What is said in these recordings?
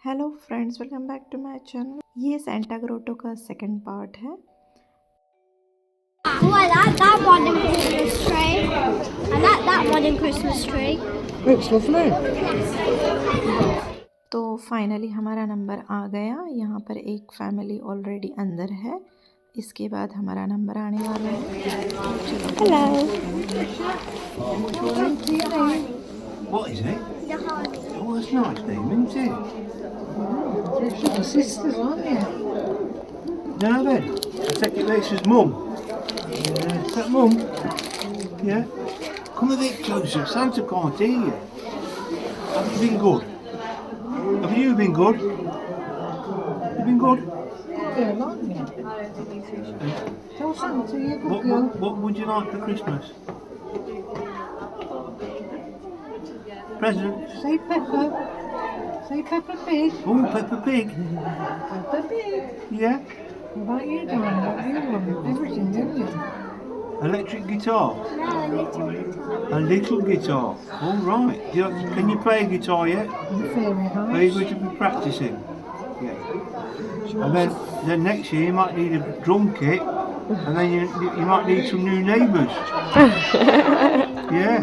Hello friends, welcome back to my channel. ये Santa grotto का second part है। Oh, I like that modern Christmas tree. I like that modern Christmas tree. Looks lovely. तो finally हमारा number आ गया। यहाँ पर एक family already अंदर है। इसके बाद हमारा नंबर आने वाला है। Hello. What is it? The honey. Oh, that's nice name, isn't it? It's your sisters, aren't you? Now then, I take it Lisa's mum. Yeah, is that mum? Yeah. Come a bit closer, Santa can't hear you. Have you been good? Have you been good? You been good? Girl, aren't you? Tell Santa you're a good girl. What would you like for Christmas? Present? Say Pepper. Say Peppa Pig. Oh, Peppa Pig. Peppa Pig. Yeah. What about you, darling? What do you want? Everything, don't you? Electric guitar. No, a little guitar. A little guitar. All right. Can you play a guitar yet? And fairy Are you house. going to be practicing? Yeah. And then next year you might need a drum kit, and then you might need some new neighbours. Yeah.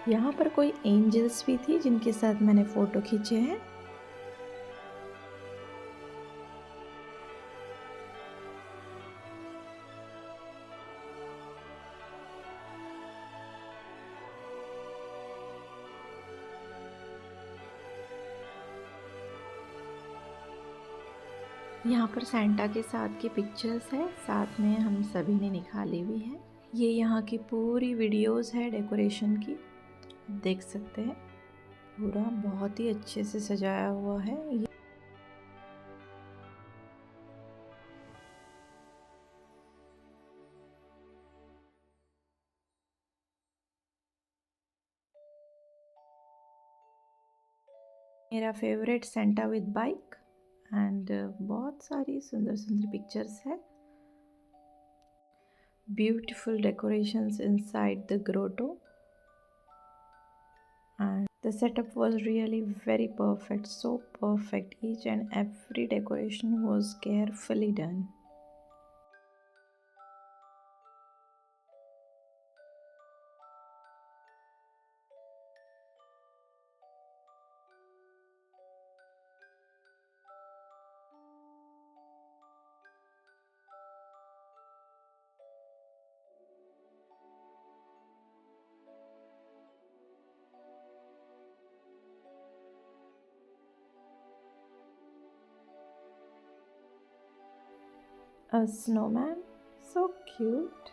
यहाँ पर कोई angels भी थी जिनके साथ मैंने photo खींचे हैं। यहाँ पर सेंटा के साथ की पिक्चर्स है, साथ में हम सभी ने निकाली भी है। ये यहाँ की पूरी वीडियोस है डेकोरेशन की, देख सकते हैं। पूरा बहुत ही अच्छे से सजाया हुआ है। मेरा favourite Santa with bike and बहुत सारी सुंदर सुंदर पिक्चर्स है। Beautiful decorations inside the grotto and the setup was really very perfect, so perfect. Each and every decoration was carefully done. A snowman, so cute.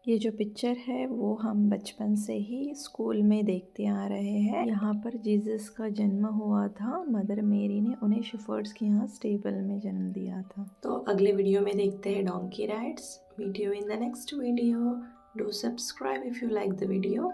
ये जो picture है वो हम बचपन से ही स्कूल में देखते आ रहे हैं। यहाँ पर जीसस का जन्म हुआ था। मदर मेरी ने उन्हें शेफर्ड्स के यहाँ स्टेबल में जन्म दिया था। तो अगले वीडियो में देखते हैं donkey rides. Meet you in the next video. Do subscribe if you like the video.